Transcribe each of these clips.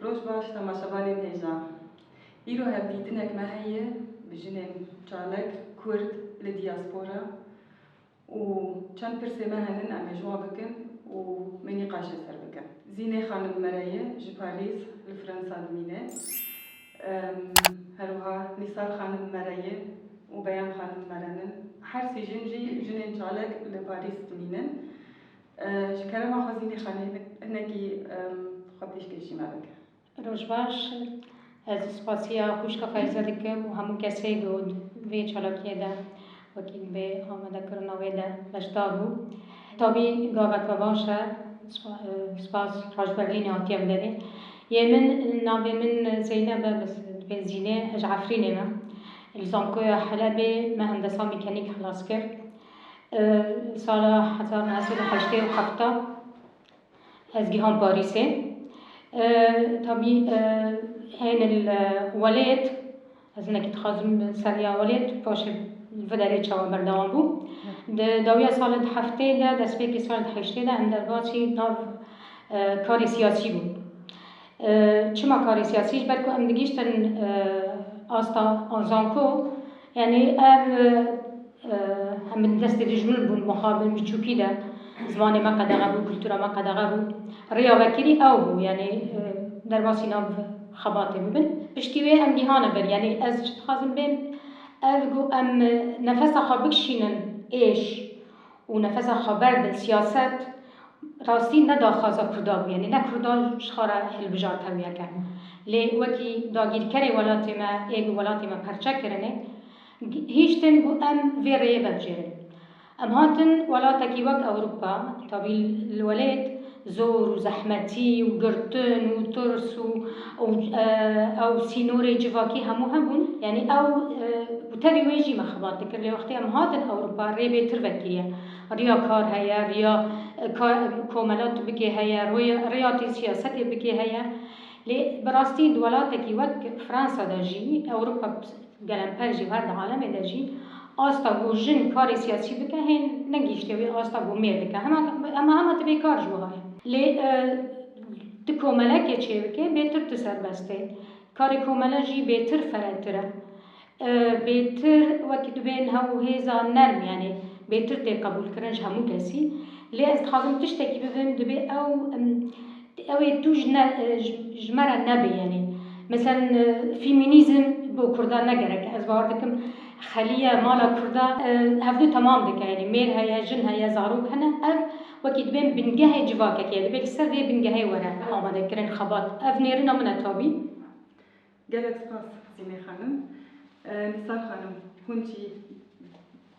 روش باش تماشاوانên hêja. Îro hevdîtinek me heye bi jinên çalek, Kurd li diaspora û çend pirsê me henin em ê ji wan bikin û me nîqaşê ser bikin. Zînê xanim me re ye ji Parîs li Fransa dimîne. Herwiha Nîsar xanim me re ye û Beyan xanim me re nin. Her sî jin jî jinên çalek li Parîs dimînin. Ji kerema xwe zînê xanê hinekî xwe pêşkêşî me bike. روش باش از سپاسیا خوشکا فایزه دکم و همون کسی گود وی چالاکیه ده وکیل به آمده کرناوی ده لشتابو تابی گاوت و باشه سپاس راج برلین آتیم داره یه من ناوی من زینب بس بنزینه اج عفرینه من الزامکو حلبه مهندسا میکانیک خلاص کرد سال 1987 از گیهان پاریسه طبعا هين الولاد از انك تخازم سريا ولاد باش الفدري تشاو بردوام بو داويا سال هفته ده دسبيكي سال هشته ده اندر باچی ناو کار سیاسی بود چما کار سیاسیش برکو ام دگیشتن آستا آنزانکو یعنی هم دست رجمل بود مخابل میچوکی ده زمان ما قدغه بود کلتورا ما قدغه بود ریا وکیلی او بود یعنی در باسی ناو خباته ببین پشتیوه ام دیهانه بر یعنی از خازم بیم افگو ام نفس خابک شینن ایش و نفس خبر دل سیاست راستی ندا خازا کردا بود یعنی نه کردا شخاره هلبجار تاویه کرد لی وکی داگیر کری ولاتی ما ایگ ولاتی ما پرچه کرنه هیچتن بو ام ویره ببجره ام هاتن ولاتکی وقت اوروبا طبعا الولاد زور وزحمتي وقرطن وترس او سينوري جواكي همو همون يعني او وتري ويجي ما خبات ذكر لي وقتي ام هاتن اوروبا ريبي تربكيه ريا كار هيا ريا كوملات بكي هيا رياضي سياسات بكي هيا لي براستي دولاتكي وقت فرنسا داجي اوروبا قلم برجي وهر العالم داجي آستا گو جن کاری سیاسی بکه هن نگیشته وی آستا گو میر بکه اما تبی کار جوهای لی تکومله که چه بکه بهتر تسر بسته کاری کومله جی بهتر فراتره بهتر وقت بین هاو هیزا نرم یعنی بهتر تی قبول کرنج همو کسی لی از خازم تشتکی بفهم دبی او تو جمره نبی یعنی مثلا فيمينيزم بو كردان نگرك از باردكم خليه مالا كردا هفدو تمام دك يعني مير هيا جن هيا زاروك هنا اف وكيد بين بنجهي جواكك يعني بيك سر بنجهي ورا آماده كرن خبات اف نيرنا من تابي گلک سپاس زینه خانم نثار خانم هونچی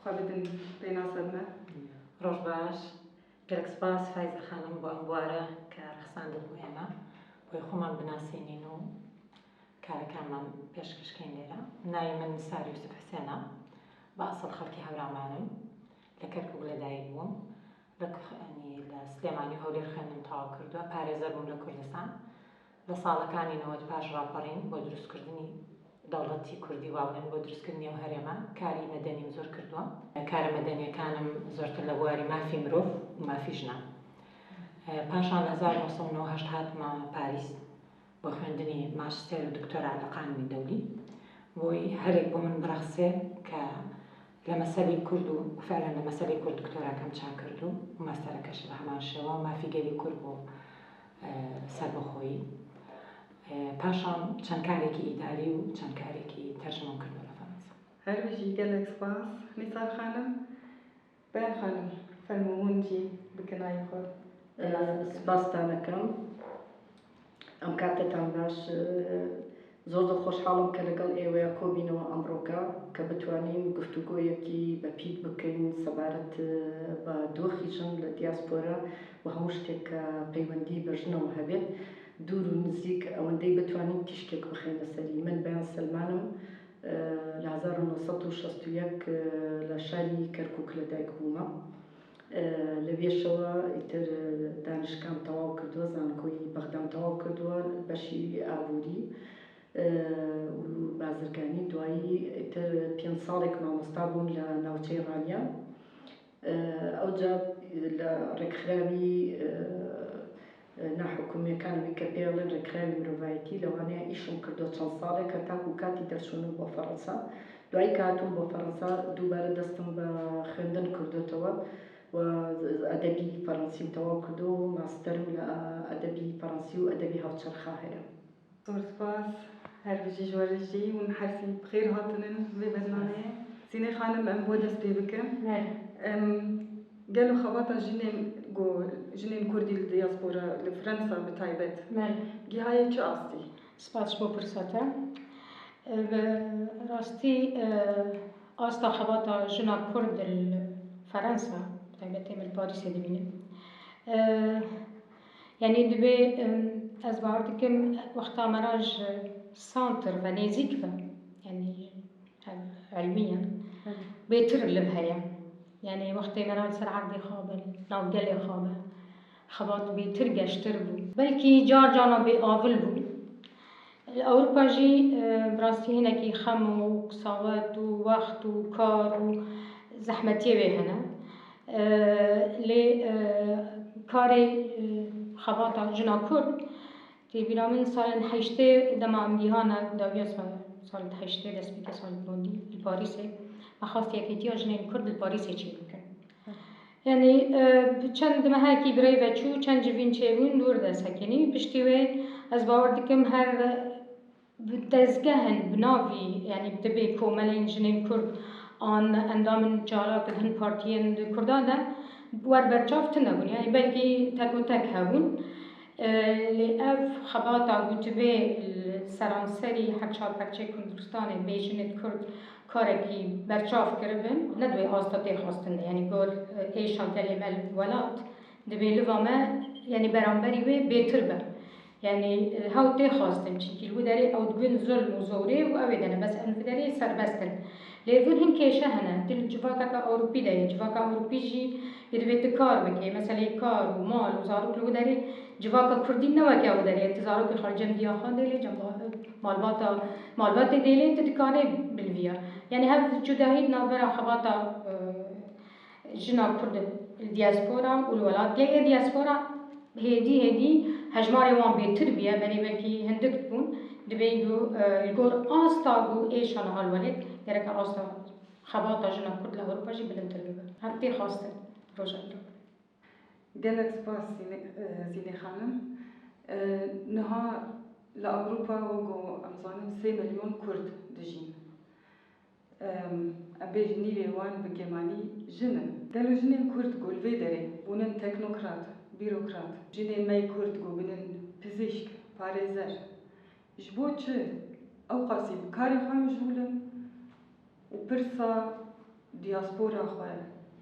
خوابدن بیناسب ما روش باش گلک سپاس فایز خانم با انبواره که رخصاند المهمه و خومان بناسینینو كاركامن بيشكش كاين ليلة ناي من سار يوسف حسينة بأصل خلقي هورامانم لكركو بلداي بوم لك يعني لسليماني هولي رخينم تاو كردوا باريزر بوم لكردستان لصالة كاني نوت باش رابرين بو دروس كردني دولتي كردي واولن بو دروس كردني وهريما كاري مدني مزور كردوا كار مدني كانم زورت اللواري ما في مروف وما في جنا باشان 1998 مع باريس بۆ خوێندنی ماستێر و دکتۆرا لە قانونی دەولی بۆی هەرێک بۆ من بڕەخسێ کە لە مەسەلەی کورد و فعلا لە مەسەلەی کورد دکتۆراکەم چا کرد و ماستەرەکەش بە هەمان شێوە و مافیگەری کورد بۆ سەربەخۆیی پاشان چەند کارێکی ئیداری و چەند کارێکی تەرجەمەم کردووە لە فەڕەنسا هەرویژی گەلێک سپاس نیسار خانم بەیان خانم فەرموونجی بکنایی خۆت سپاستان دەکەم ئەم کاتتان باش زۆر خۆشحاڵم کە لەگەڵ ئێوەیە کۆبینەوە ئەمڕۆکە کە بتوانین گفتوگۆیەکی بەپیت بکەین سەبارەت بە دۆخی ژن لە دیاسپۆرا و هەموو شتێک کە پەیوەندی بە ژنەوە هەبێت دوور و نزیک ئەوەندەی بتوانین تیشکێک بخەینە سەری من بەیان سەلمانم لە 1961 لە شاری کەرکووک لەدایک بوومە لەوێشەوە ئیتر دانشکام تەواو کردووە زانکۆی بەغدام تەواو کردووە بەشی ئابووری و بازرگانی دوایی ئیتر 5 ساڵێک مامۆستا بووم لە ناوچەی ڕالیان ئەوجا لە ڕێکخراوی ناحکومیەکانی کە پێڵێن ڕێکخراوی مرۆڤایەتی لەوانەیە ئیشم کردو چەند ساڵێک کە تاکو کاتی دەرچوونم بۆ فەڕەنسا دوای کاتوم بۆ فەڕەنسا دووبارە دەستم بە خوێندن کردوتەوە و ئەدەبی فەڕەنسیم تەواو کردو و ماستەرم لە ئەدەبی فەڕەنسی و ئەدەبی هاوچەرخا هەیە. زۆر سپاس هەر بژی ژوەرژی و هەرسی بخێر هاتنن بێ بەرنامەیە سینەی خانم ئەم بۆ دەست پێ بکەم گەل و خەباتە ژنێن کوردی لە دیاسپۆرا لە فرەنسا بەتایبەت گیهایە چه ئاستی؟ سپاس بۆ پرسەتە ڕاستی ئاستا خەباتە ژنا کورد فەرەنسا بەتایبەتی من پاریسێ دەبینم یعنی دەبێ ئەس باوەڕ دەکەم وەختا مەراژ سانتر بە نێزیک بە یعنی علمیە بێتر لەم هەیە یعنی وەختی مەراژ سەر عەقدی خابە ناوگەلێ خابە خەبات بێتر گەشتر بوو بەلکی جار جانا بێ ئاول بوو ئەوروپا ژی بڕاستی هینێکی خەم و قساوەت و وەخت و کار و زەحمەتیە وێ هەنە لێ کارێ خەباتە ژنا کورد تێبیرا من ساڵên هەیشتێ دەما ئەم گیهانە داویە ساڵên هەیشتێ دەست بکە ساڵی بۆندی پاریسێ مەخواست یەکێتیە ژنێن کورد پاریسێ چی بکەن یعنی چەند مەهاکی برەی بەچوو چەند جڤین چێبوون دوور دەسەکەنی پشتی وێ ئەس باوەڕ دەکەم هەر دەستگەهن بناوی یعنی دەبێ کۆمەلێن ژنێن کورد آن ئەندامن جاڵاکە هەن پارتیên کوردان de وەربەرچاو تنەبوون یعنی بەلکی تەک و تەک هەبوون لێ ئەv خەباتە گوتبێ سەرانسەری هەرچار پەرچەی کوردستانê bê jinên Kurd karekî berçav kiribin nedibê asta têxwastin yani gor êşan telê me welat dibê liva me yani beramberî wê bêtir be yani hew têxwastin çînkî li wî derê ew dibin zulm û zorê û ew ê dene bes em li derê serbestin lêvin hin kêşe hene dil civakeka Ewropî de ye civaka Ewropî jî dibê tu kar bike meselê kar û mal û zarok li wî derê civaka Kurdî neweke ew derê tu zarokê xwe cem diyaxan dêlê cem malbatê dêlê tu dikanê bilviya yani hev cudahî navbera xebata jina Kurd diaspora û li welat gelê diaspora hêdî hejmarê wan bêtir biye benê belkî hindik bûn dibê li gor asta bû êşan halwelêt gereka asta xebata jina Kurd li Ewropa jî bilindtir bibe hev tê xwastin roja îro gelek spas Zînê xanım niha li Ewropa wego em zanin 3 milyon Kurd dijîn em bê nîvê wan bi gemanî jin in gelo jinên Kurd got li vê derê bûnin teknokrat bîrokrat jinên me Kurd got binin pizîşk parêzer ji bo çi ew qasî bi karê xwe mijûlin û pirsa diaspora xwe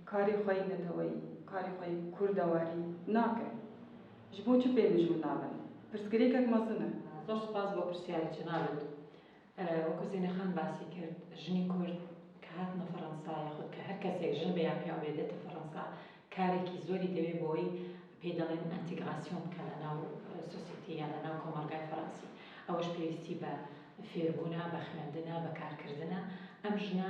karê xwe yî neteweyî karê xwe yî Kurda warî nake ji bo çi pê mijûl nabin pirsgirêkek mezin e زۆر سپاس بۆ پرسیاری جنابت وەکو زینە خان باسی کرد ژنی کورد کە هاتنە فەڕەنسا یاخود کە هەر کەسێک ژن بە یا پیا بێدێتە فەڕەنسا کارێکی زۆری دەوێت بۆی پێی دەڵێن ئەنتیگراسیۆن بکە لە ناو سۆسیەتی یان لە ناو کۆمەلگای فەڕەنسی ئەوەش پێویستی بە فێربوونە بە خوێندنە بە کارکردنە ئەم ژنە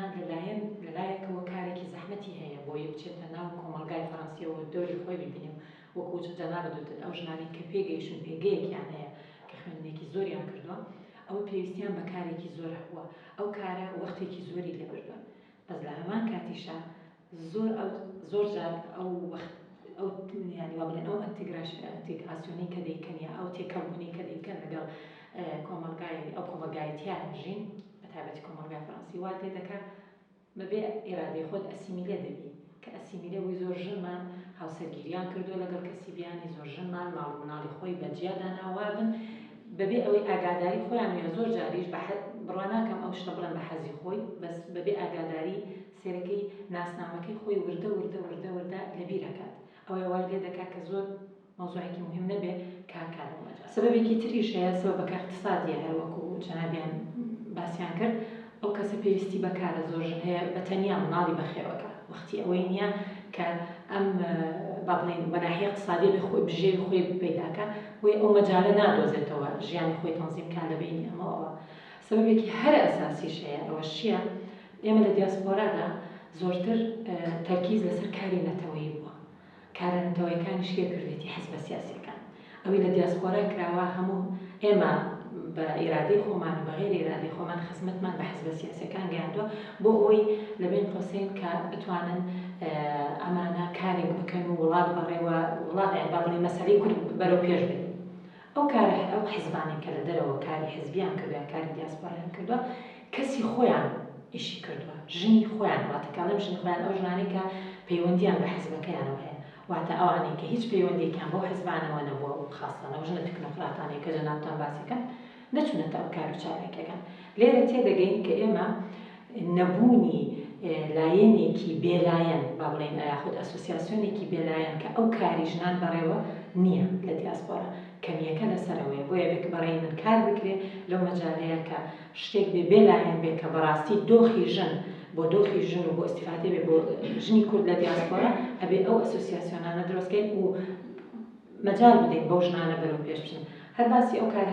لەلایەکەوە کارێکی زەحمەتی هەیە بۆی بچێتە ناو کۆمەلگای فەڕەنسیەوە دۆری خۆی ببینێ وەکو جەنابەت وتت ئەو ژنانی کە پێگەیشتن پێگەیەکیان هەیە کە خوێندنێکی زۆریان کردووە ئەو پێویستیان بە کارێکی زۆر هەبووە ئەو کارە وەختێکی زۆری لێبردووە بەس لە هەمان کاتیشە زۆر جار ئەو وەخت ئەو ینی وا بڵێن ئەو ئەنتیگراسیۆنی کە دەیکەن یا ئەو تێکەڵبوونی کە دەیکەن لەگەڵ کۆمەلگایەتیان ژین بەتایبەتی کۆمەلگای فەڕەنسی وا تێ دەکات بەبێ ئێرادەی خۆت ئەسیمیلێ دەبی کە ئەسیمیلێ وی زۆر ژنمان هاوسەرگیریان کردووە لەگەڵ کەسی بیانی زۆر ژنمان ماڵ و مناڵی خۆی بەجیا داناوابن بەبێ ئەوەی ئاگاداری خۆیان وە زۆر جاریش بڕوا ناکەم ئەو شتە بڵێن بە حەزی خۆی بەس بەبێ ئاگاداری سێرەکەی ناسنامەکەی خۆی وردە لە بیرەکات ئەوەی وای لێ دەکات کە زۆر مۆزوعێکی مهم نەبێ کارکارەوە سبەبێکی تریش هەیە سبەبەکە اقتصادیە هەر وەکو جەنابیان باسییان کرد ئەو کەسە پێویستی بەکارە زۆر ژن هەیە بە تەنیا مناڵی بەخێوەکە وەختی ئەوەی نییە کە ئەم با بڵێن بەناحی اقتصادی بێ خۆی بژێوی خۆی پەیداکە وی ئەو مەجالە نادۆزێتەوە ژیانی خۆی تەنزیمکە لە بینی ئەمەوە سبەبێکی هەر ئەساسیش هەیە ئەوەش چییە ئێمە لە دیاسپۆرادا زۆرتر تەرکیز لەسەر کاری نەتەوەیی بووە کارە نەتەوەیەکانی شکێ کردێتی حەزبە سیاسیەکان ئەوەی لە دیاسپۆرا کراوە هەموو ئێمە بە ئیرادەی خۆمان و بەغێر ئیرادەی خۆمان خزمەتمان بە حزبە سیاسیەکان گەیاندووە بۆ ئەوەی لەبین قۆسین کە بتوانن ئەمانە کارێک بکەن و وڵات بەڕێوە وڵات با بڵێ مەسەلەی کورد بەرەو پێش بێت. ئەو کارە ئەو حیزبانێک کە لە دەرەوە کاری حیزبیان کردووە کاری دیاسپۆرایان کردووە کەسی خۆیان ئیشی کردووە ژنی خۆیان واتەکەڵم ژنی خۆیان ئەو ژنانەی کە پەیوەندیان بە حیزبەکەیانەوە هەیە واتە ئەوانەی کە هیچ پەیوەندیەکیان بۆ حیزبانەوە نەبووە و خاستانە ئەو ژنە تکنۆکراتانەی کە جەنابتان باسیەکەن نەچونەتە ئەو کار و چارەکەکان. لێرە تێدەگەین کە ئێمە نەبوونی لایەنێکی بێلایەن با بڵێن یاخود ئەسۆسیاسیۆنێکی بێلایەن کە ئەو کاری ژنان بەڕێوە نییە لە دیاسپۆرا کەمیەکە لەسەرەوەی بۆیە بێک بەڕێی من کار بکرێ لەو مەجالەیە کە شتێک بێلایەن بێت کە بەڕاستی دۆخی ژن بۆ دۆخی ژن و بۆ ئیستیفادەی بێ بۆ ژنی کورد لە دیاسپۆرا ئەبێ ئەو ئەسۆسیاسیۆنانە دروستکەین و مەجال بدەین بەو ژنانە بەرەو پێش بچن. هەر باسی ئەو کار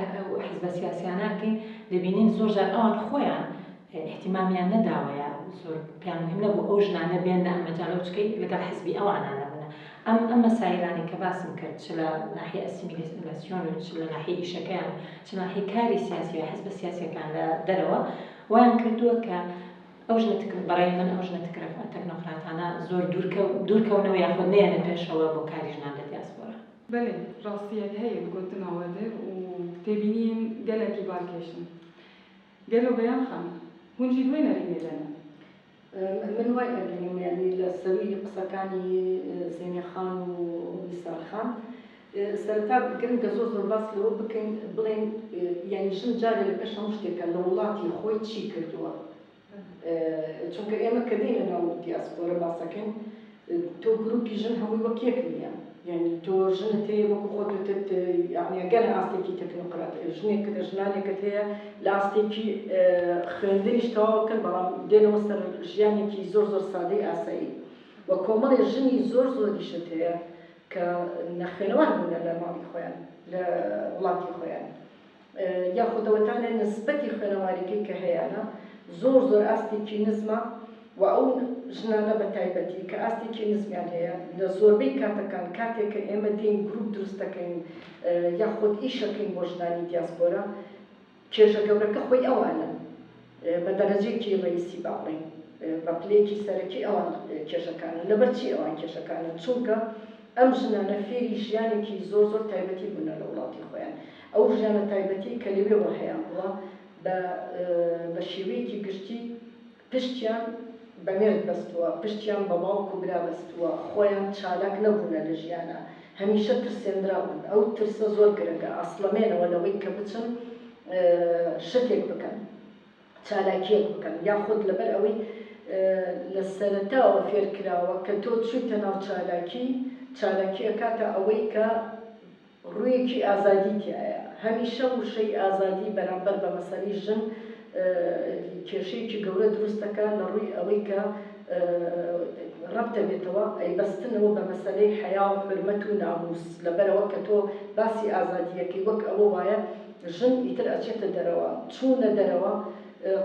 حیزبە سیاسیانەکەین دەبینین زۆر جار ئەوان خۆیان احتیمامیان نەداوەیە زۆر پێیان مهم نەبوو ئەو ژنانە بێنە ئەم مەجالە بچکەی لەگەڵ حیزبی ئەوانانە بنە. ئەم مەسایلانی کە باسم کرد چ لە ناحیە ئەسیمیلاسیۆن و چ لە ناحیە ئیشەکەیان چ ناحیە کاری سیاسی و حیزبە سیاسیەکان لە دەرەوە وایان کردووە کە ئەو ژنە بەڕای من ئەو ژنە تەکنۆکراتانە زۆر دوورکەونەوە یاخود نێنە پێشەوە بۆ کاری ژنان لە دیاسپۆرا. بەێ ڕاستیەک هەیە گوتنەوەدە و تێبینین گەلێکی باکێشن گەلۆ بەیان خان هونجی دوێ نەرینێرەنە من وای ئەبینم یعنی لە سەروی قسەکانی زێنێ خان و ویسال خان سەرەتا گرنگە زۆر باس لەوە بکەین بڵێن یعنی ژن جارێ لە پێش هەموو شتێکە لە وڵاتی خۆی چی کردووە چونکە ئێمە کە دێنە ناو دیاسپۆرە باسەکەین تۆ گروپی ژن هەمووی وەک یەک نییە یعنی تۆ ژنت هەیە وەکو خۆتت یعنی گەلە ئاستێکی تەکنۆکرات ژنێکە ژنانێکت هەیە لە ئاستێکی خوێندنیش تەواوکەن بەڵام دێنەوە سەر ژیانێکی زۆر سادەی ئاسایی وە کۆمەڵی ژنی زۆریشت هەیە کە نەخوێنەوان بوونە لە ماڵی خۆیان لە وڵاتی خۆیان یاخودەوەتانە نسبەتی خوێنەواریەکەی کە هەیەە زۆر ئاستێکی نزمە و ئەو ژنانە بە تایبەتی کە ئاستێکی نزمیان هەیە لە زۆربەی کاتەکان کاتێک کە ئێمە دێین گروپ دروست دەکەین یاخود ئیشەکەین بۆ ژنانی دیاسپۆرا کێشە گەورەکە خۆی ئەوانن بە دەرەجەیەکی ڕئیسی باڵێن بە پلەیەکی سەرەکی ئەوان کێشەکانن لەبەرچی ئەوان کێشەکانن چونکە ئەم ژنانە فێری ژیانێکی زۆر تایبەتی بوونە لە وڵاتی خۆیان ئەو ژیانە تایبەتی کە لەوێەوە هەیە بووە بە شێوەیەکی گشتی پشتیان بەمێرد بەستووە پشتیان بە باوک و برا بەستووە خۆیان چالاک نەبوونە لە ژیانە هەمیشە ترسێنراون ئەو ترسە زۆر گرنگە ئەسڵەمێنەوە لەوەی کە بچن شتێک بکەن چالاکیەک بکەن یاخود لەبەر ئەوەی لە سەرەتاوە فێرکراوە کە تۆ چوویتە ناو چالاکیە کاتە ئەوەی کە ڕوویەکی ئازادی تایە هەمیشە وشەی ئازادی بەرامبەر بە مەسەلەی ژن کێشەیەکی گەورە دروستەکە لە ڕووی ئەوەی کە ڕەبتە بێتەوە ئەیبەستنەوە بە مەسەلەی حیا و حرمەت و ناموس لەبەرەوە کە تۆ باسی ئازادیەکەی وەک ئەوە وایە ژن ئیتر ئەچێتە دەرەوە چوونە دەرەوە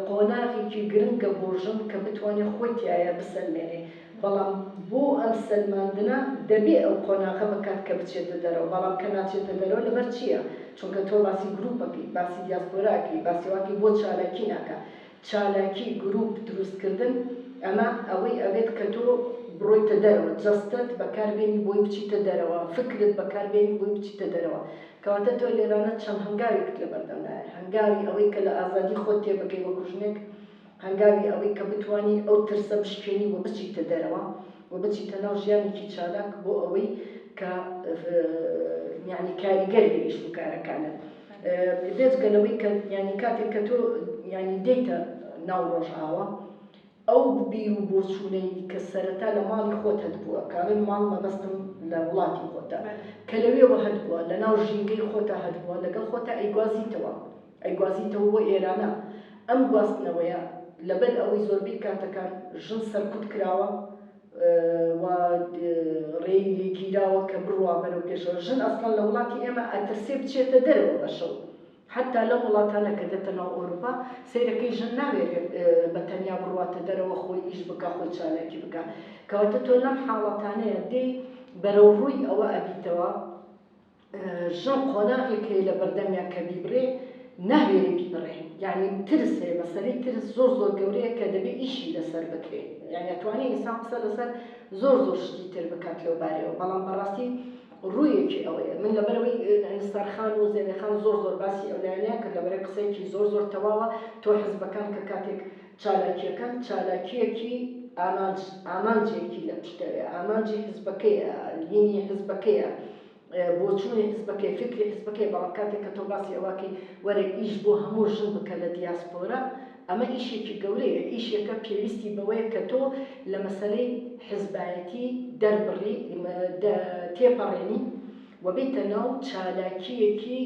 قۆناغێکی گرنگە بۆ ژن کە بتوانێت خۆی تایە بسەلمێنێ بەڵام بۆ ئەم سەلماندنە دەبێ ئەو قۆناغە بکات کە بچێتە دەرەوە بەڵام کە ناچێتە دەرەوە لەبەر چییە چونکە تۆ باسی گروپەکەی باسی دیاسپۆراکەی باسیواکی بۆ چالاکی ناکە چالاکی گروپ دروستکردن ئەمە ئەوەی ئەوێت کە تۆ بڕۆیتە دەرەوە جەستت بەکاربێنی بۆی بچیتە دەرەوە فکرت بەکاربێنی بۆی بچیتە دەرەوە کەواتە تۆ لێرانە چەند هەنگاوێکت لە بەردەمدایە هەنگاوی ئەوەی کە لە ئازادی خۆت تێبگەی وەکو ژنێک هەنگاوی ئەوەی کە بتوانی ئەو ترسە بشکێنی و بچیتە دەرەوە و بچیتە ناو ژیانێکی چالاک بۆ ئەوەی کە یعنی کاریگەر بێیش و کارەکانت بێجگەلەوەی کە ینی کاتێک کە تۆ ینی دەیتە ناو ڕۆژئاوە ئەو بیر و بۆچوونەی کە سەرەتا لە ماڵی خۆت هەتبووە کارن ماڵ مەبەستم لە وڵاتی خۆتە کە لەوێەوە هەتبووە لە ناو ژینگەی خۆتە هەتبووە لەگەڵ خۆتە ئەیگوازیتەوە بۆ ئێرانە ئەم گواستنەوەیە لەبەر ئەوەی زۆربەی کاتەکان ژن سەرکوت کراوە و ڕێی لێگیراوە کە بڕوا بەرەو پێشەوە ژن ئەسڵان لە وڵاتی ئێمە ئەترسێ بچێتە دەرەوە بەشەو حتا لە وڵاتانە کە دێتە ناو ئەوروپا سەیرەکەی ژن ناوێت بە تەنیا بڕواتە دەرەوە خۆی ئیش بکە خۆی چالاکی بکە کەواتە تۆ لەم حاڵەتانەیە دێی بەرەو ڕووی ئەوە ئەبیتەوە ژن قۆناغێکی لە بەردەمیان کە بیبڕێ ناوێری بیبڕێ یعنی ترسێ مەسەلەی ترس زۆر گەورەیە کە دەبێت ئیشی لەسەر بکرێ یعنی ئەتوانێت ئینسان قسە لەسەر زۆر شتی تر بکات لەو بارەوە بەڵام بەڕاستی ڕوویەکی ئەوەیە من لەبەرەوەی ئەنستارخان و زێنەخان زۆر باسی ئەولایانیان کرد لەبەرەوەی قسەیەکی زۆر تەواوە تۆ حزبەکان کە کاتێک چالاکیەکان چالاکیەکی ئامانجێکی لە پشتەوێ ئامانجی حزبەکەیە لینی حزبەکەیە بۆچوونی حزبەکەی فکری حزبەکەی بەڵام کاتێک کە تۆ باسی ئەوەکەی وەرە ئیش بۆ هەموو ژن بکە لە دیاسپۆرە ئەمە ئیشێکی گەورەیە ئیشێکە پێویستی بەوەیە کە تۆ لە مەسەلەی حزبایەتی دەربڕی تێپەڕێنی وەبێتە ناو چالاکیەکی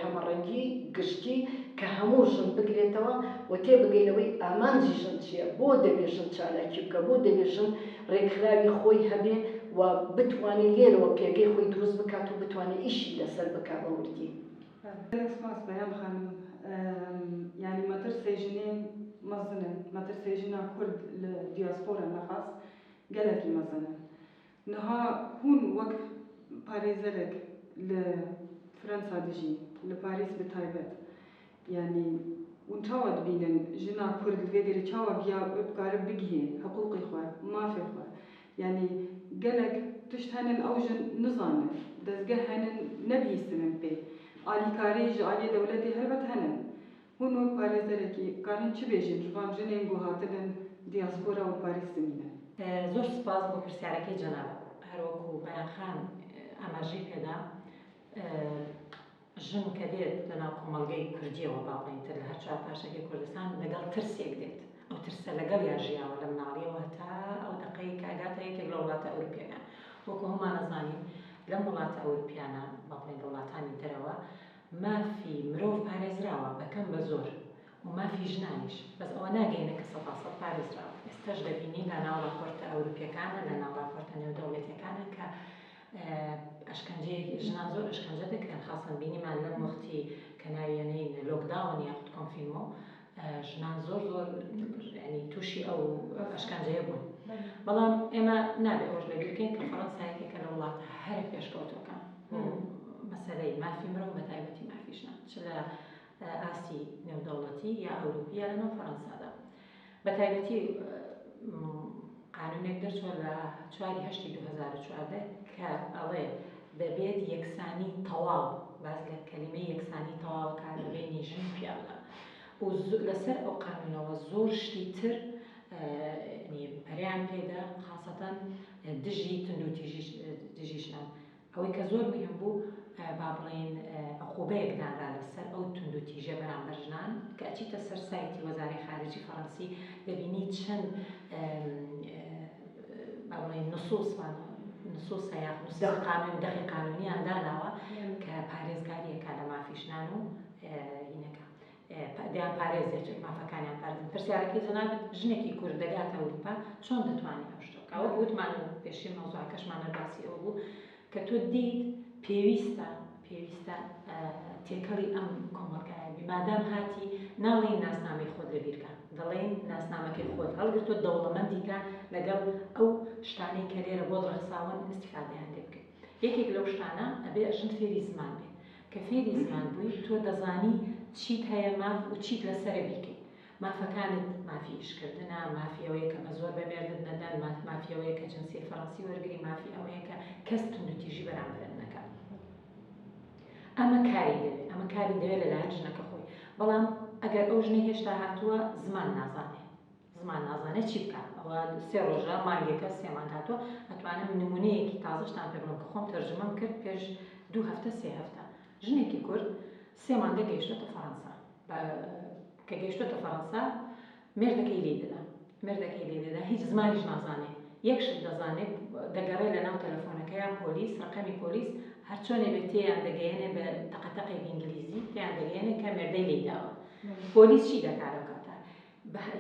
هەمەڕەنگی گشتی کە هەموو ژن بگرێتەوە و تێبگەینەوەی ئامانجی ژن چییە بۆ دەبێت ژن چالاکی بکە بۆ دەبێت ژن ڕێکخراوی خۆی هەبێ و بتوانێت لێرەوە پێگەی خۆی دروست بکات و بتوانێت ئیشی لەسەر بکات بە وردی. سپاس بەیان خانم یعنی مەترسێ ژنێ مەزنن مەترسێ ژنا کورد لە دیاسپۆرە نەخاست گەلێکی مەزنن نەها هون وەک پارێزەرێک لە فرەنسا دژی لە پاریس بتایبەت یعنی اون چاوە دبینن ژنا کورد لێ دێرە چاوە بیا بکارە بگیێ حقوقی خۆ مافێ خۆ یعنی گەلێک تشت هەنن ئەو ژن نزانن دەستگە هەنن نەبیستنن پێ ئالیکاری ji aliyê dewletê helbet henin hûn wek parêzerekî karin çi bêjin ji van jinên ku hatinin diaspora û Parîs dimînin زۆر سپاس بۆ پرسیارەکەی جەناب هەروەکو بەیانخان ئاماژەی پێدا ژن کە دێت لەناو کۆمەڵگەی کوردیەوە با بڵێن تر لە هەر چوار پاشەکەی کوردستان لەگەڵ ترسێک دێت ئەو ترسە لەگەڵ یا ژیاوە لە مناڵیەوە تا ئەو دقەی کاگاتە یەکێک لە وڵاتە ئەوروپیەکان وەکو هەمان نەزانین لەم وڵاتە ئەوروپیانە با بڵێن لە وڵاتانی ترەوە مافی مرۆڤ پارێزراوە بەکەم بە زۆر و مافی ژنانیش بەس ئەوە ناگەینە کە 100% پارێزراوە ئێستاش دەبینی لە ناو راپۆرتە ئەوروپیەکانە لە ناو راپۆرتە نێودەوڵەتیەکانە کە ئەشکەنجەیەکی ژنان زۆر ئەشکەنجە دەکرێن خاصن بینیمان لەم وەختی کە ناوێنەی لۆکداون یاخود کۆنفینمۆ ژنان زۆر ینی تووشی ئەو ئەشکەنجەیە بوون بەڵام ئێمە نابێت ئەوش لەبیر بکەین کە فەڕەنسایەکێکە لە وڵاتە هەرە پێشکەوتەکان مەسەلەی مافی مرۆڤ بە تایبەتی مافی ژنان چ لە ئاسی نێودەوڵەتی یا ئەوروپی یا لەناو فەڕەنسادا بە تایبەتی قانونێک دەرچووە لە 4/8/2014 کە ئەڵێ دەبێت یەکسانی تەواو باز لە کەلیمەی یەکسانی تەواو کار بینی ژن و پیاوە و لەسەر ئەو قانونەوە زۆر شتی تر پەریان پێدا خاصەتەن دژی تند و دژی ژنان ئەوەی کە زۆر مهم بوو با بڵێن عقوبەیەک دانرا لەسەر ئەو تند و تیژە بەرامبەر ژنان کە ئەچیتە سەر سایتی وەزارەی خارجی فەڕەنسی دەبینی چەند با بڵێن نصوص یا قانون دەخی قانونیان داناوە کە پارێزگاریەکە لە مافی ژنان و هینەکە دیان پارێزێت مافەکانیان پارێزن پرسیارەکەی جەنابەت ژنێکی کورد دەگاتە ئەوروپا چۆن دەتوانێت ئەو شتەکە ئەوە وتمان و پێشی مەوزوعەکەشمانە باسی ئەوە بوو کە تۆ دیت پێویستە تێکەڵی ئەم کۆمەڵگایە بی مادام هاتی ناڵێن ناسنامەی خۆت لەبیرکە دەڵێن ناسنامەکەی خۆت هەڵگرتۆ دەوڵەمەندیکە لەگەڵ ئەو شتانەی کە لێرە بۆ ڕەخساون ئیستیفادەیان لێ بکەیت یەکێک لەو شتانە ئەبێ ژن فێری زمان بێت کە فێری زمان بووی تۆ دەزانی چیت هەیە ماف و چیت لەسەرە بیکەیت مافەکانت مافی ئیشکردنە مافی ئەوەیە کە بە زۆر بەمێردت نەدەن مافی ئەوەیە کە جنسی فەڕەنسی وەرگری مافی ئەوەیە کە کەس تند و تیژی بەرامبەرت نەکات ئەمە کاری دەوێت لەلایەن ژنەکە خۆی بەڵام ئەگەر ئەو ژنە هێشتا هاتووە زمان نازانێت چی بکات ئەوە 3 ڕۆژە مانگێکە 3 مانگ هاتووە ئەتوانم نمونەیەکی تازەشتان پێ بڵێم کە خۆم تەرجمەم کرد پێش 2 هەفتە 3 هەفتە ژنێکی کورد 3 مانگە گەیشتۆتە فەڕەنسا کە گەیشتۆتە فەڕەنسا مێردەکەی لێ دەدا هیچ زمانیش نازانێت یەک شت دەزانێت دەگەڕێت لە ناو تەلەفۆنەکەیان پۆلیس ڕقەمی پۆلیس هەر چۆنێ بێت تێیان دەگەیەنێ بە تەقەتەقێک ئینگلیزی تێیان دەگەیەنێ کە مێردەی لێداوە پۆلیس چی دەکات ئەو کاتە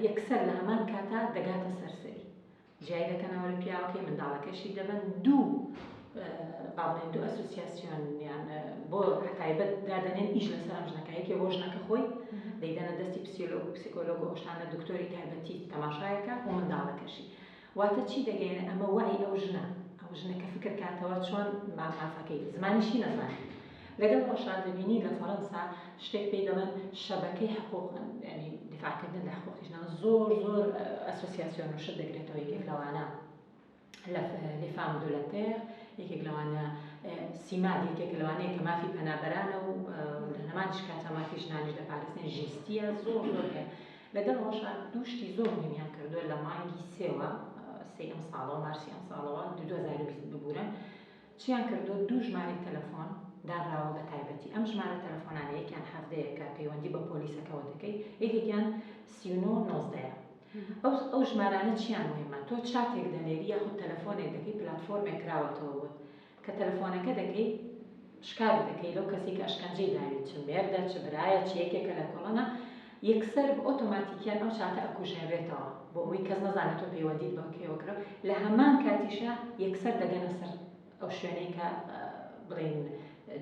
یەکسەر لە هەمان کاتە دەگاتە سەرسەری جیای دەکەنەوە پیاوەکەی منداڵەکەشی دەبن دوو ئەسوسیاسیۆنیان بۆ تایبەت دادەنێن ئیش لەسەر ئەم ژنەکەیەکێ بۆ ژنەکە خۆی دەیدەنە دەستی پسیکۆلۆگ و ئەوشتانە دکتۆری تایبەتی تەماشایەکە و منداڵەکەشی واتە چی دەگەیەنە ئەمە وای ئەو ژنەکە فکر کاتەوە چۆن مافەکەی زمانیشی نەزانێت. لەگەڵ ئەوەشا دەبینی لە فەڕەنسا شتێک پێی دەڵێن شەبەکەی حقوق ینی دیفاعکردن لە حقوقی ژنان زۆر ئەسۆسیاسیۆن و شت دەگرێتەوە یەکێک لەوانە لە فام دولەتێر یەکێک لەوانە سیماد یەکێک لەوانەیە کە مافی پەنابەرانە و لە نەمانش کاتە مافی ژنانیش دەپارێزنێن ژیستیە زۆر هەیە. لەگەڵ ئەوەشا دوو شتی زۆر مهمیان کردووە لە مانگی سێوە سێ ئەم ساڵەوە مارسی ئەم ساڵەوە 2020 ببوورن چیان کردووە دوو ژمارەی تەلەفۆن داڕاوە بە تایبەتی. ئەم ژمارە تەلەفۆنانە یەکیان هەفتەیە کە پەیوەندی بە پۆلیسەکەەوە دەکەی، یەکێکیان 39 ئەو ژمارانە چیان مهمە؟ تۆ چاتێک دەنێری یاخود تەلەفۆنێک دەکەی پلاتفۆرمێک کراوەتەوە بوو کە تەلەفۆنەکە دەکەی شکار دەکەی لەو کەسی کە ئەشکەنجەی داوی چ مێردە چ برایە چ یەکێکە لە کۆڵەنە یەکسەر ئۆتۆماتیکیان ئەو چاتە ئەکوژێنرێتەوە بۆ ئەوەی کەس نەزانێت تۆ پەیوەندیت بەکەوە کرا لە هەمان کاتیشە یەکسەر دەگەنە سەر ئەو شوێنەی کە بڵێن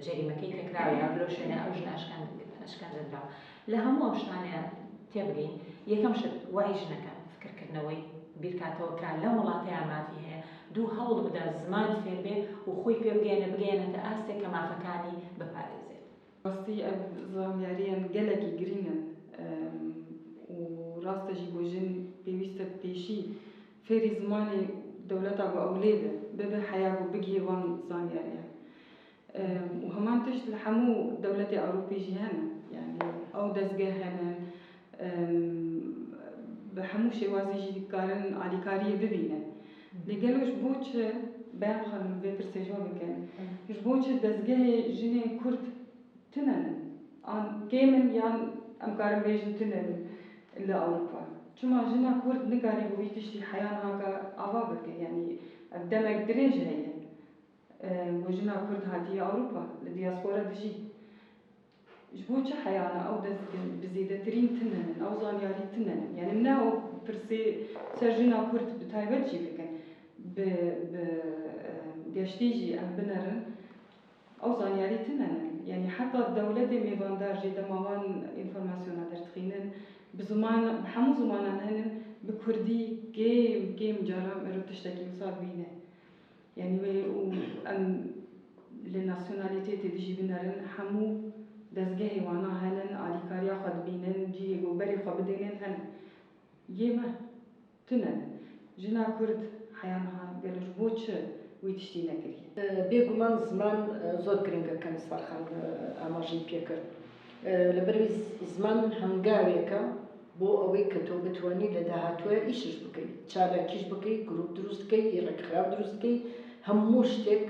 جەریمەکەی کە کراوە یا لەو شوێنە ئەو ژنە ئەشکەنجەدراوە. لە هەموو ئەو شتانەیە تێبگەین یەکەم شت وای ژنەکە فکرکردنەوەی بیرکاتەوە کە لە وڵاتەیە مافی هەیە دوو هەوڵ بدە زمان فێر بێ و خۆی پێ بگەێنێتە ئاستێک کە مافەکانی بپارێزێت. ڕاستی ئەم زانیاریان گەلێکی گرینگن و ڕاستەژی بۆ ژن پێویستە پێشی فێری زمانی دەولەتا بۆ ئەو لێبێ ببێ حیا بۆ بگیێ وان زانیاریان و هەمان تشت لە هەموو دەولەتی ئەوروپیژی هەنە یعنی ئەو دەستگە هەنە بە هەموو شێوازیژی کارن ئالیکاریە ببینن لەگەلوش بۆچە بەخەن بێ پرسێژۆ بکەن ش بۆچە دەستگەهێ ژنێن کورد تنن ئان گێمن یان ئەم کارم بێژن تنن لە ئەوروپا چما ژنا کورد نگاری بۆی تشتی حیان هاکە ئاوا بکە یعنی دەمێک درێژ هەیە بۆ ژنا کورد هاتیە ئەوروپا لە دیاسپۆرە دژی ji bo çi heyana ew destgin bi zêdetirîn tune ew zanyarî tune yani ne ew pirsê ser jina Kurd bi taybet jî bikin bi geştî jî em binerin ew zanyarî tune yani heta dewletê mêvandar jê dema wan înformasyona dertixînin bi ziman bi hemû zimanan henin bi Kurdî kêm caran ero tiştekî wisa bîne yani wê û em li nasyonalîtê tê dijî binerin hemû دەستگەهی وانا هەنن ئالیکاریا خۆ دبینن جیێ گۆبەری خۆ بدێنێن هەن یێمە تونن ژنا کورد حیانها گەلش بۆ چ وی تشتی نەکردی بێگومان زمان زۆر گرنگەکەن سەرخان ئاماژەی پێکرد لەبەروی زمان هەنگاوێکە بۆ ئەوەی کە تۆ بتوانانی لە داهاتوە ئیشش بکەیت چالاکیش بکەیت گروپ دروست بکەیت ڕێکخراو دروست بکەیت هەموو شتێک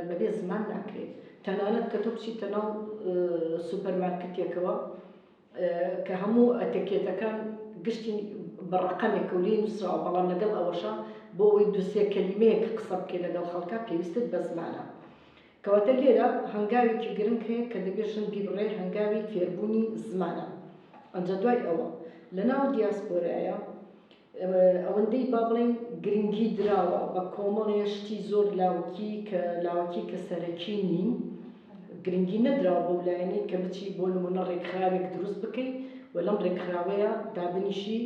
بەبێ زمان ناکرێت تەنانەت کە تۆ بچیتە ناو سوپەرمارکتێکەوە کە هەموو ئەتەکێتەکان گشتی بەڕقەمێکە و لێ نووسراوە بەڵام لەگەڵ ئەوەشە بۆ ئەوەی دووسێ کەلیمەیەک قسە بکەیت لەگەڵ خەڵکە پێویستت بە زمانە کەواتە لێرە هەنگاوێکی گرنگ هەیە کە دەبێژن بیبڕێ هەنگاوی فێربوونی زمانە ئەنجە دوای ئەوە لە ناو دیاسپۆرایە ئەوەندەی با بڵێن گرنگی دراوە بە کۆمەڵێ شتی زۆر لاوەکی کە سەرەکی نین گرنگی نەدراوە بەو لایەنەی کە بچی بۆ نمونە ڕێکخراوێک دروست بکەیت و لەم ڕێکخراوەیە دابنیشی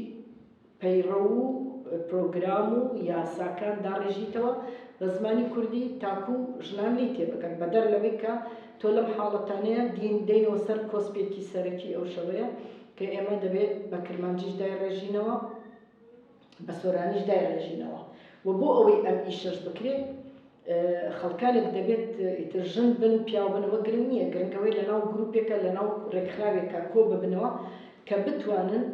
پەیڕە و پرۆگرام و یاساکان داڕێژیتەوە بە زمانی کوردی تاکو ژنان لی تێبکەن بەدەر لەوەی کە تۆ لەم حاڵەتانەیە دێنەوە سەر کۆسپێکی سەرەکی ئەو شەوەیە کە ئێمە دەبێت بە کرمانجیش دایڕێژینەوە بە سۆرانیش دایڕێژینەوە و بۆ ئەوەی ئەم ئیشەش بکرێت خەڵکانێک دەبێت ئیتر ژن بن پیاو بنەوە گرنگ نییە گرنگەوەی لەناو گروپێکە لەناو ڕێکخراوێکە کۆ ببنەوە کە بتوانن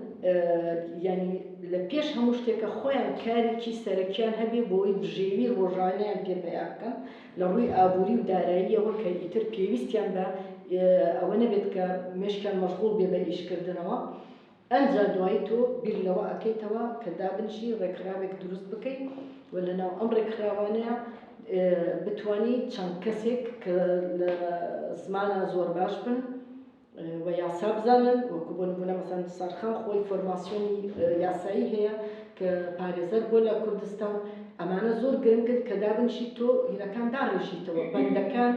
ینی لە پێش هەموو شتێکە خۆیان کارێکی سەرەکیان هەبێ بۆی بژێوی ڕۆژانیان پێپەیا بکەن لە ڕووی ئابووری و داراییەوە کە ئیتر پێویستیان بە ئەوە نەبێت کە مێشکیان مەشغوڵ بێ بە ئیشکردنەوە ئەنجا دوایی تۆ بیر لەوە ئەکەیتەوە کە دابنشی ڕێکخراوێک دروست بکەیت و لەناو ئەم ڕێکخراوانەیە بتوانی چەند کەسێک کە لە زمانە زۆر باش بن و یاسا بزانن وەکو بۆ نمونە مەسەن سەرخان خۆی فۆرماسیۆنی یاسایی هەیە کە پارێزەر بۆ لە کوردستان ئەمانە زۆر گرنگن کە دابنشی تۆ هینەکان داڕێژیتەوە بەندەکان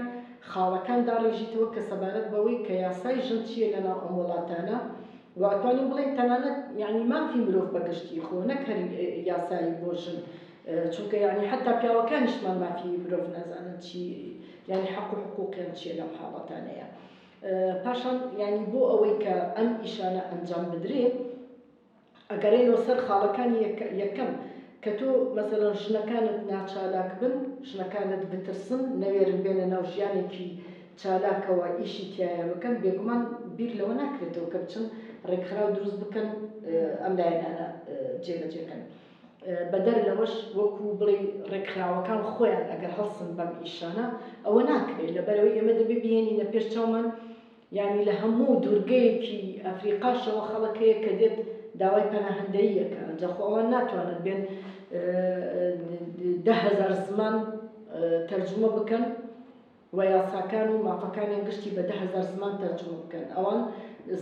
خاڵەکان داڕێژیتەوە کە سەبارەت بەوەی کە یاسای ژن چیە لەناو ئەم وڵاتانە واتوانین بڵێن تەنانەت یعنی مافی مرۆڤ بەگشتی خۆ نەکەری یاسایی بۆ ژن چونکە یعنی حتا پیاوەکانیشمان مافی مرۆڤ نازانن چی یعنی حق و حقوقیان چیە لەم حاڵەتانەیە. پاشان یعنی بۆ ئەوەی کە ئەم ئیشانە ئەنجام بدرێ ئەگەرێنەوە سەر خاڵەکانی یەکەم کە تۆ مەسەڵەن ژنەکانت ناچالاک بن، ژنەکانت بترسن، نەوێرن بێنە ناو ژیانێکی چالاکەوە ئیشی تایە بکەن، بێگومان بیر لەوە ناکرێتەوە کە بچن ڕێکخراو دروست بکەن ئەم لایەنانە جێبەجێکەن. بەدەر لەوەش وەکو بڵێ ڕێکخراوەکان خۆیان ئەگەر هەڵسن بەم ئیشانە ئەوە ناکرێت، لەبەرەوەی ئێمە دەبێ بهێنینە پێش چاومان یعنی لە هەموو دوورگەیەکی ئەفریقاشەوە خەڵکەیە کە دێت داوای پەناهەندەییەکە، ئەنجەخۆ ئەوان ناتوانن بێن 10,000 زمان تەرجمە بکەن و یاساکان و مافەکانیان گشتی بە 10,000 زمان تەرجمە بکەن. ئەوان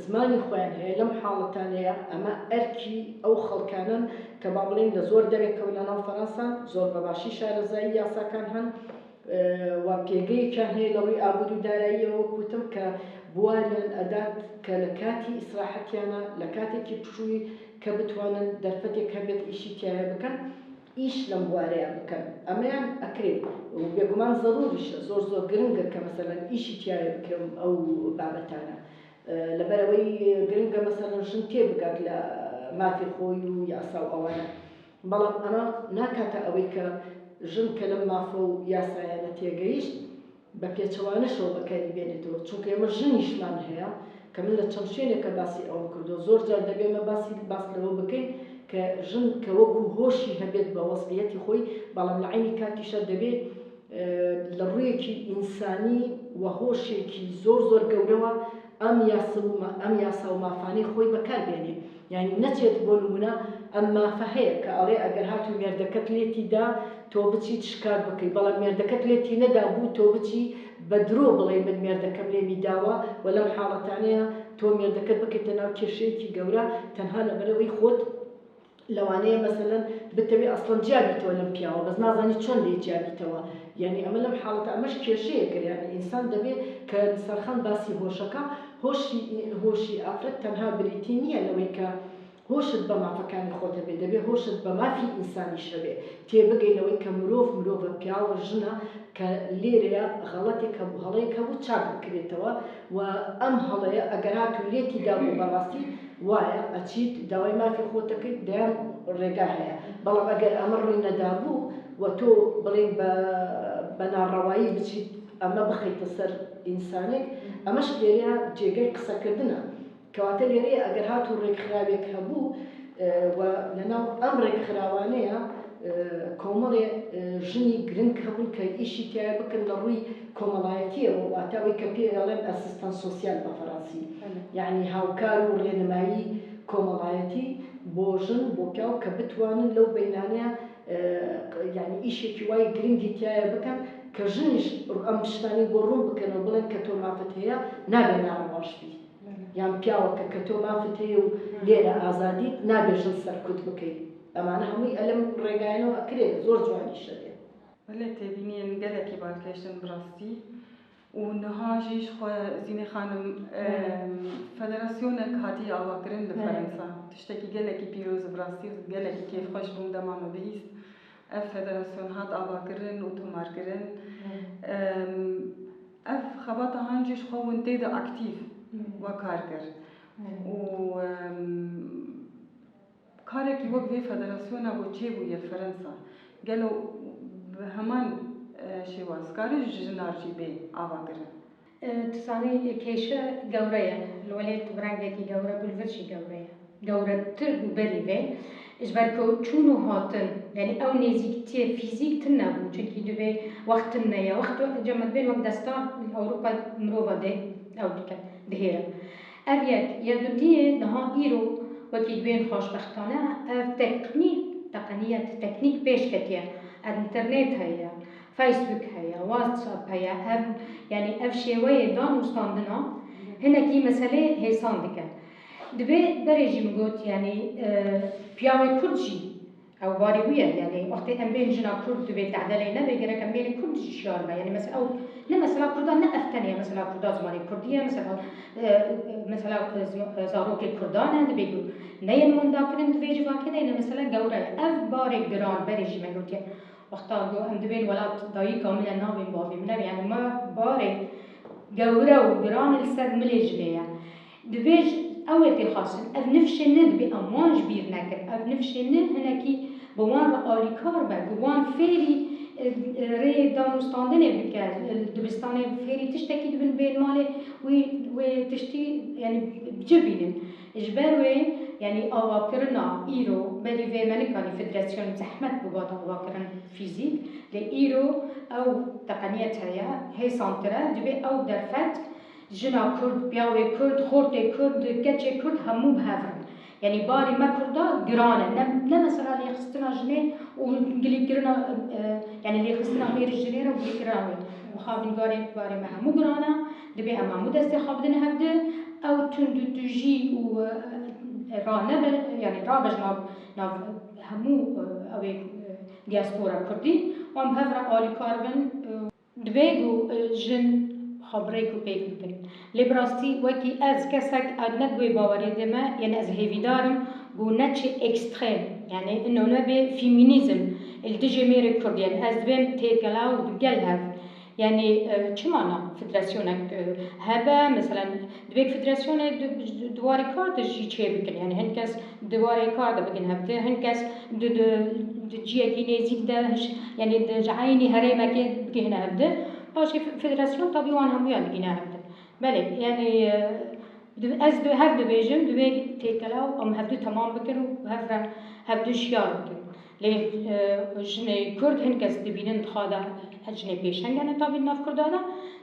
زمانی خۆیان هەیە لەم حاڵەتانەیە ئەمە ئەرکی ئەو خەڵکانن کە با بڵێن لە زۆر دەرێکەوە لە ناو فەڕەنسا زۆر بەباشی شارەزایی یاساکان هەن و پێگەیەکیان هەیە لە ڕووی ئابوور و داراییەوە کوتم کە بواریان ئەدات کە لە کاتی ئیسراحەتیانە لە کاتێکی پشووی کە بتوانن دەرفەتێک هەبێت ئیشی تایە بکەن ئیش لەم بوارەیان بکەن. ئەمەیان ئەکرێت و بێگومان زەڕوریشە زۆر زۆر گرنگە کە مەسەلەن ئیشی تایە بکەم ئەو بابەتانە، لەبەرەوەی گرنگە مەسەلەن ژن تێبگات لە مافی خۆی و یاسا و ئەوانە، بەڵام ئەمە ناکاتە ئەوەی کە ژن کە لەم مافە و یاسایانە تێگەیشت بە پێچەوانەشەوە بەکاری بێنێتەوە، چونکە ئێمە ژنیشمان هەیە کە من لە چەند شوێنێکە باسی ئەوم کردو زۆر جار دەبێمە باس لەوە بکەین کە ژن کە وەکو هۆشی هەبێت بە وەزعیەتی خۆی، بەڵام لە عینی کاتیشە دەبێت لە ڕوویەکی ئینسانی و هۆشێکی زۆر زۆر گەورەوە ئەم یاسا و مافانەی خۆی بەکاربێنێ. یعنی نەچێت بۆ نمونە ئەم مافە هەیە کە ئەڵێ ئەگەر هاتوو مێردەکەت لێتی دا تۆ بچیت شکار بکەیت، بەڵام مێردەکەت لێتی نەدا بوو تۆ بچی بە درۆ بڵێ من مێردەکەم لێمی داوە و لەم حاڵەتانەیە تۆ مێردەکەت بکەیتە ناو کێشەیەکی گەورە تەنها لەبەرەوەی خۆت لەوانەیە مەسەلەن بتەوێت ئەسڵەن جیابیتەوە لەم پیاوە بەس نازانی چۆن لێ جیابیتەوە. یعنی ئەمە لەم حاڵەتە ئەمەش کێشەیەکە، یعنی ئینسان دەبێت کە سەرخەن باسی هۆشەکە هۆشی ئافرەت تەنها بریتی نییە لەوەی کە هۆشت بە مافەکانی خۆتە بێ، دەبێت هۆشت بە مافی ئینسانیش هەبێ، تێبگەینەوەی کە مرۆڤە پیاوە ژنە کە لێرەیە غەڵەتێک هەبوو هەڵەیەک هەبوو چاک بکرێتەوە و ئەم هەڵەیە ئەگەر هاتوو لێتی دابوو بەڕاستی وایە ئەچیت داوای مافی خۆتەکەیت دەیان ڕێگا هەیە، بەڵام ئەگەر ئەمە ڕووی نەدابوو و تۆ بڵێن بە ناڕەوایی بچیت ئەمە بخەیتە سەر ئینسانێک، ئەمەش لێرەیە جێگەی قسەکردنە، کەواتە لێرەیە ئەگەر هاتوو ڕێکخراوێک هەبوو و لەناو ئەم ڕێکخراوانەیە کۆمەڵێ ژنی گرنگ هەبوون کە ئیشی تایە بکەن لە ڕووی کۆمەڵایەتیەوە واتاوەی کە پێ ئەڵێن ئەسیستان سۆسیال بە فەڕەنسی، یعنی هاوکار و ڕێنمایی کۆمەڵایەتی بۆ ژن بۆ پیاو کە بتوانن لەو بەینانەیە یعنی ئیشێکی وای گرنگی تایە بکەن کە ژنیش ئەم شتانی بۆ ڕوون بکەنەوە بڵێن کە تۆ مافت هەیە نابێ ناڕەواشبی، یان پیاوەکە کە تۆ مافت هەیە و لێرە ئازادیت نابێ ژن سەرکوت بکەیت. ئەمانە هەمووی ئەلم ڕێگایەنەوە ئەکرێت زۆر جوانیشە بێت. بەڵێ تێبینین گەلێکی بارکێشتن بڕاستی و نەهاژیش خۆ زینێ خانم فەدەراسیۆنێک هاتی ئاواکردن لە فەرەنسا تشتێکی گەلێکی پیرۆز بڕاستی گەلێکی کێفخۆش بووم دەمامە بەهیست ئەف فەدەراسیۆن هات ئاواکردن و تۆمارکردن ئەف خەباتە هەنجیش خۆون تێدا ئاکتیڤ وە کار کرد و کارێکی وەک vê فەدەراسیۆنا بۆ چێبوویە فەرەنسا گەلو هەمان شێوازکاری ژنارجی بێ ئاواکردن. تزانەی کێشە گەورەیە لۆلێت برانگێکی گەورە بولڤرشی گەورەیە گەورەتر بووبەری بێ ژبەرکە چوون و هاتن یعنی ئەو نێزیکتیە فیزیک تن نەبوو چونکی دوێ وەختن نەیە وەخت جەمەت بێن وەک دەستا ئەوروپا مرۆڤە دێ ئەو دیکە دهێرە ئەv یەکدوتیە نەها ئیرۆ وەکی دوێن خۆشبەختانە ئەv تەقنیەت تەکنیک پێشکەتیە ئەنتەرنێت هەیە فیسبوک هەیە واتساپ هەیە ئەv یعنی ئەv شێوەیە دانوستاندنا هەنێکی مەسەلەی هێسان دکە. دوێ بەرێژی مگوت یعنی پیاوەی کورد جی او باري ويا يعني وقت ام بين جنا كرد بيت عدلينا بيجرك ام بين كرد شيار يعني مثلا او لا مثلا كردان لا افتنيا مثلا كردان زماني كرديه مثلا زاروك كردان هند بيجو نين من داكرين دبيج فاكده مثلا جورا اف باري جران بريج ما قلت وقت ام دبين ولا داي كامل نابين بابي من يعني ما باري جورا وجران السر مليجليا دبيج اوتي خاصن اف نفشن بي امان جبير نكر اف نفشن هناكي بوان آلیکار بر بوان فری ری دانستاندنه بکر دبستانه فری تشتکی دبن بین ماله و تشتی يعني بجبینن اجبر و يعني آواکرنا ایرو بری و منکانی فدراسیون زحمت بباد آواکرن فیزیک لإيرو او تقنیت هي سانتره دبی او درفت جنا کرد بیاوی کرد خورد کرد کچه کرد همو بهفرن يعني باري ما كردا جرانا لا مثلا اللي خصنا جنيه ونقلي جرانا يعني اللي خصنا غير الجنيه وقلي جرانا وخابن قاري باري معها مو جرانا دبي أما مو دستي خابدن هفده أو تندو تجي و رانبل يعني رابج ناف همو أو دياسبورا كردي وام هفرا آلي كاربن دبيجو جن خبريكو بيكتن لبراستي وكي از كسك ادنك بي باوري دما يعني از هيفيدارم بو نتش اكستريم يعني انه نبي فيمينيزم الدجي ميري كرد يعني از بين تيكلاو بقلهف يعني چمانا فدراسيونك هبا مثلا دبيك فدراسيون دواري كارد جي چه بكن يعني هنكس دواري كارد بكن هبته هنكس جي كينيزيك ده يعني جعيني هريمه كي بكي هنا هبده باشي فدراسيون طبيعي هم يالقينا هبدا بله يعني از دو هر دو بيجم دو بيج تيكلاو ام هبدو تمام بكن وهفرا هبدو شيار بكن لي جني كرد هنكس دبينن خادا جني بيشن يعني طبيعي ناف كردانا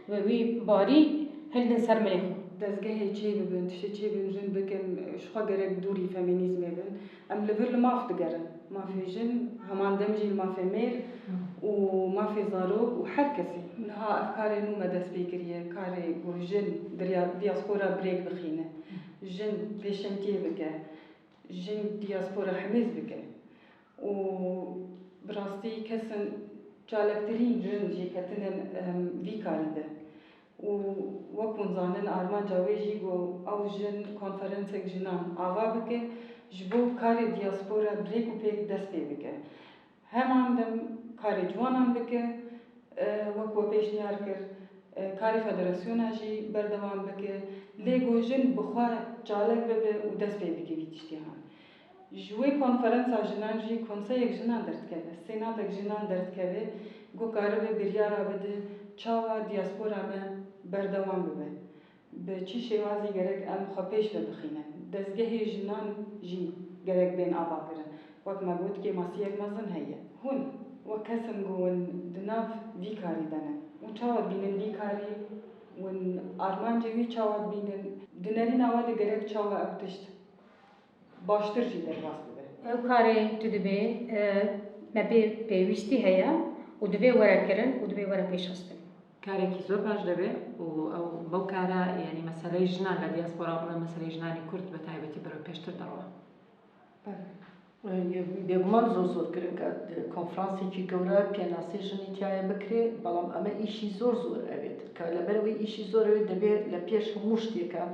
وي باري هل نسر مليخو دزگاه چی ببین تشتی چی ببین جن بکن شخا گرک دوری فمینیزم ببین ام لبر ما في دقرن ما في جن همان دمجي ما في مير وما في زاروك وحر كسي نها افكار نو مدس بيكريه كاري جن دياسبورا بريك بخينه جن بيشمتي بكه جن دياسبورا حميز بكه و براستي كسن جالكترين جن جي كتنن في كاري ده و وكون زانن آرمان جاویجی گو او جن کنفرانسک جنان آوا بکه جبو کاری دیاسپورا بریکو پیک دست پی بکه همان دم کاری جوانان بکه وکو پیش نیار کر کاری فدراسیون جی بردوام بکه لیگو جن بخواه جالک ببه و دست پی بکه ویتشتیان جوی کنفرانس جنان جی کنسیک جنان درد کده سیناتک جنان درد کده گو کاری به بریارا بده چاوا دیاسپورا من بردوام ببه به چی شوازی گرک ام خپیش بخینه دزگه جنان جی گرک بین آبا کرن وقت ما گوت که ماسیک مزن هیه هون و کسم گون دناف وی کاری دنه و چاوت بینن وی کاری و آرمان جوی چاوت بینن دنری نواد گرک چاوا اکتشت باشتر جی درواز ببه او کاری تو دبی ما پیوستی هیا و دبی ورا کرن و دبی ورا پیش هستن کارێکی زۆر باش دەبێت و ئەو بەو کارە یعنی مەسەلەی ژنان لە دیاسپۆرا بڵێ مەسەلەی ژنانی کورد بە تایبەتی بەرەو پێشتر دەڕۆە بێگومان زۆر گرنگە کۆنفرانسێکی گەورە پێناسەی ژنی تایە بکرێ بەڵام ئەمە ئیشی زۆر ئەوێت کە لەبەرەوەی ئیشی زۆرەوێت دەبێت لە پێش هەموو شتێکە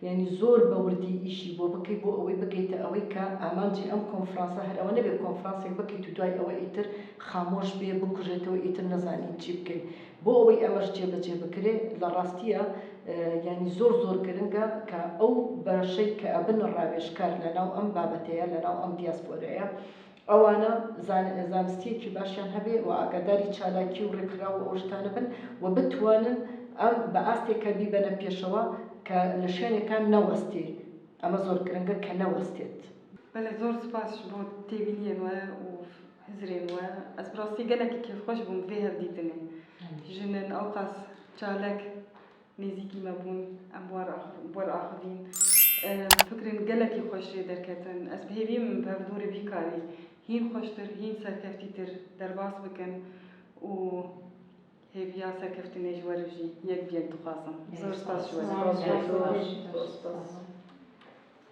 یعنی زۆر بەوردی ئیشی بۆ بکەیت بۆ ئەوەی بگەیتە ئەوەی کە ئامانجی ئەم کۆنفرانسە هەر ئەوە نەبێت کۆنفرانسێک بکەیت و دوای ئەوە ئیتر خامۆش بێ بکوژێتەوە ئیتر نەزانین چی بکەیت بۆ ئەوەی ئەمەش جێبەجێ بکرێ لە ڕاستیە یعنی زۆر گرنگە کە ئەو بەشەی کە ئەبن ڕاوێژکار لەناو ئەم بابەتەیە لەناو ئەم دیاسپۆرەیە ئەوانە زانستیەکی باشیان هەبێ و ئاگاداری چالاکی و ڕێکخراو ئەو شتانە بن و بتوانن ئەم بە ئاستێکە بیبەنە پێشەوە کە لە شوێنێکان نەوەستێ ئەمە زۆر گرنگە کە نەوەستێت بله زۆر سپاس بۆ تێبینیان وە و هزرێن وە ئەس بڕاستی گەلێکی کێفخۆش بووم vê هەردیتنێ ژنن ئەو قاس چالک نێزیکی مەبوون ئەم وەرئاخدین فکرن گەلێکی خۆشێ دەرکەتن ئەس بهێوی من بەڤدۆرە vî کارێ هین خۆشتر هین سەرکەفتیتر دەرباس بکەن و هێویا سەرکەفتنێژ وەرژی یەک دخوازم زۆر سپاس